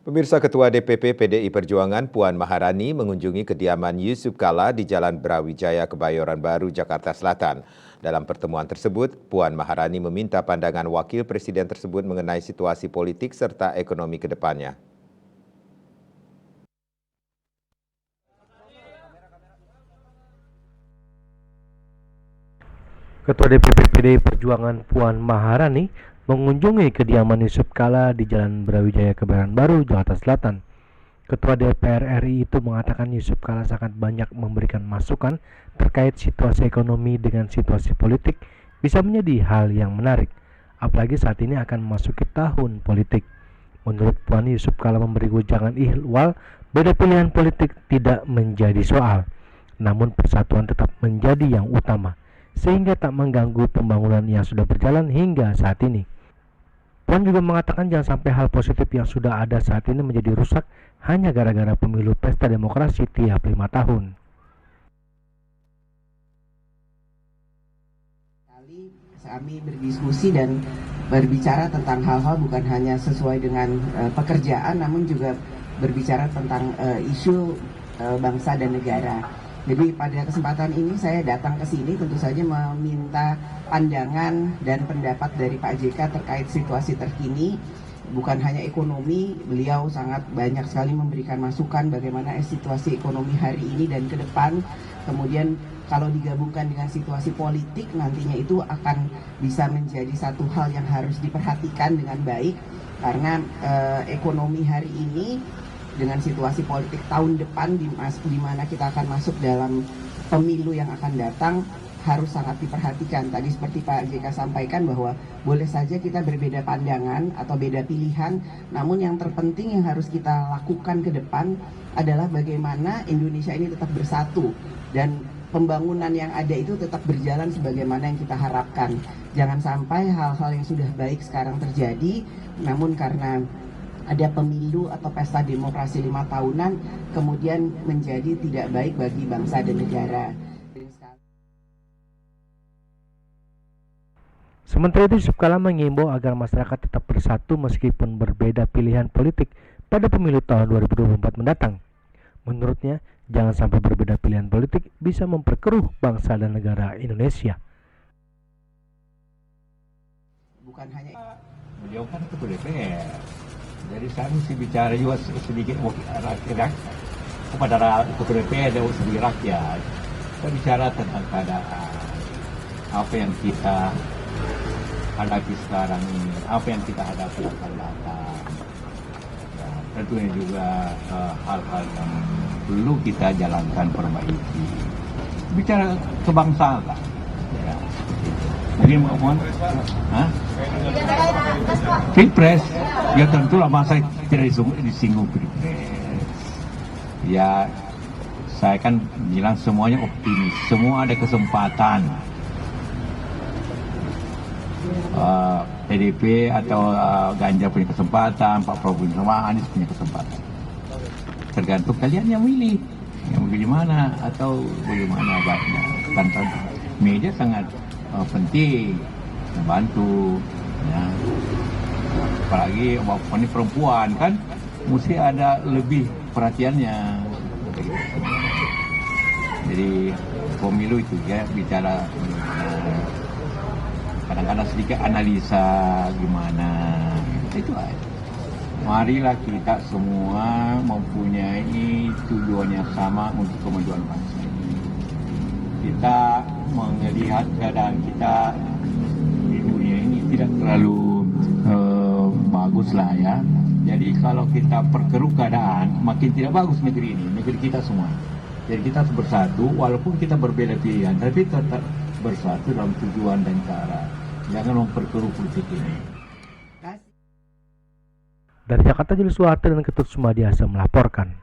Pemirsa, Ketua DPP PDI Perjuangan Puan Maharani mengunjungi kediaman Yusuf Kala di Jalan Brawijaya, Kebayoran Baru, Jakarta Selatan. Dalam pertemuan tersebut, Puan Maharani meminta pandangan wakil presiden tersebut mengenai situasi politik serta ekonomi ke depannya. Ketua DPP PDI Perjuangan Puan Maharani mengunjungi kediaman Yusuf Kala di Jalan Brawijaya, Kebayoran Baru, Jakarta Selatan. Ketua DPR RI itu mengatakan Yusuf Kala sangat banyak memberikan masukan terkait situasi ekonomi dengan situasi politik bisa menjadi hal yang menarik, apalagi saat ini akan memasuki tahun politik. Menurut Puan, Yusuf Kala memberi wejangan ihwal beda pilihan politik tidak menjadi soal, namun persatuan tetap menjadi yang utama, sehingga tak mengganggu pembangunan yang sudah berjalan hingga saat ini. Puan juga mengatakan jangan sampai hal positif yang sudah ada saat ini menjadi rusak hanya gara-gara pemilu pesta demokrasi tiap 5 tahun. Kami berdiskusi dan berbicara tentang hal-hal bukan hanya sesuai dengan pekerjaan, namun juga berbicara tentang isu bangsa dan negara. Jadi pada kesempatan ini saya datang ke sini tentu saja meminta pandangan dan pendapat dari Pak JK terkait situasi terkini. Bukan hanya ekonomi, beliau sangat banyak sekali memberikan masukan bagaimana situasi ekonomi hari ini dan ke depan. Kemudian kalau digabungkan dengan situasi politik nantinya itu akan bisa menjadi satu hal yang harus diperhatikan dengan baik. Karena ekonomi hari ini dengan situasi politik tahun depan di mana kita akan masuk dalam pemilu yang akan datang harus sangat diperhatikan. Tadi seperti Pak JK sampaikan bahwa boleh saja kita berbeda pandangan atau beda pilihan, namun yang terpenting yang harus kita lakukan ke depan adalah bagaimana Indonesia ini tetap bersatu dan pembangunan yang ada itu tetap berjalan sebagaimana yang kita harapkan. Jangan sampai hal-hal yang sudah baik sekarang terjadi, namun karena ada pemilu atau pesta demokrasi 5 tahunan kemudian menjadi tidak baik bagi bangsa dan negara. Sementara itu, Yusuf Kala mengimbau agar masyarakat tetap bersatu meskipun berbeda pilihan politik pada pemilu tahun 2024 mendatang. Menurutnya, jangan sampai berbeda pilihan politik bisa memperkeruh bangsa dan negara Indonesia. Bukan hanya beliau kan ketua DPR, jadi saya mesti bicara juga sedikit rakyat kepada ketua DPR dan sebagai rakyat. Kita bicara tentang keadaan apa yang kita hadapi sekarang ini, apa yang kita hadapi akan datang. Ya, tentunya juga hal-hal yang perlu kita jalankan perbaiki. Bicara kebangsaan lah. Ya, jadi mohon, Pilpres, ya tentulah masa tidak disinggung Pilpres. Ya, saya kan bilang semuanya optimis, semua ada kesempatan. PDP atau Ganjar punya kesempatan, Pak Prabowo punya kesempatan, Anies punya kesempatan. Tergantung kalian yang milih, yang bagaimana atau bagaimana baiknya. Karena media sangat penting, membantu. Ya. Apalagi walaupun ini perempuan kan, mesti ada lebih perhatiannya. Jadi pemilu itu ya bicara. Kadang-kadang sedikit analisa gimana, itu aja. Marilah kita semua mempunyai tujuan yang sama untuk kemajuan bangsa ini. Kita melihat keadaan kita di dunia ini tidak terlalu bagus lah ya. Jadi kalau kita perkeruh keadaan, makin tidak bagus negeri ini, negeri kita semua. Jadi kita harus bersatu, walaupun kita berbeda pilihan, tapi tetap bersatu dalam tujuan dan cara. Jangan memperkeruh politik ini. Dari Jakarta, Julius Suharto dan Ketut Sumadiasa melaporkan.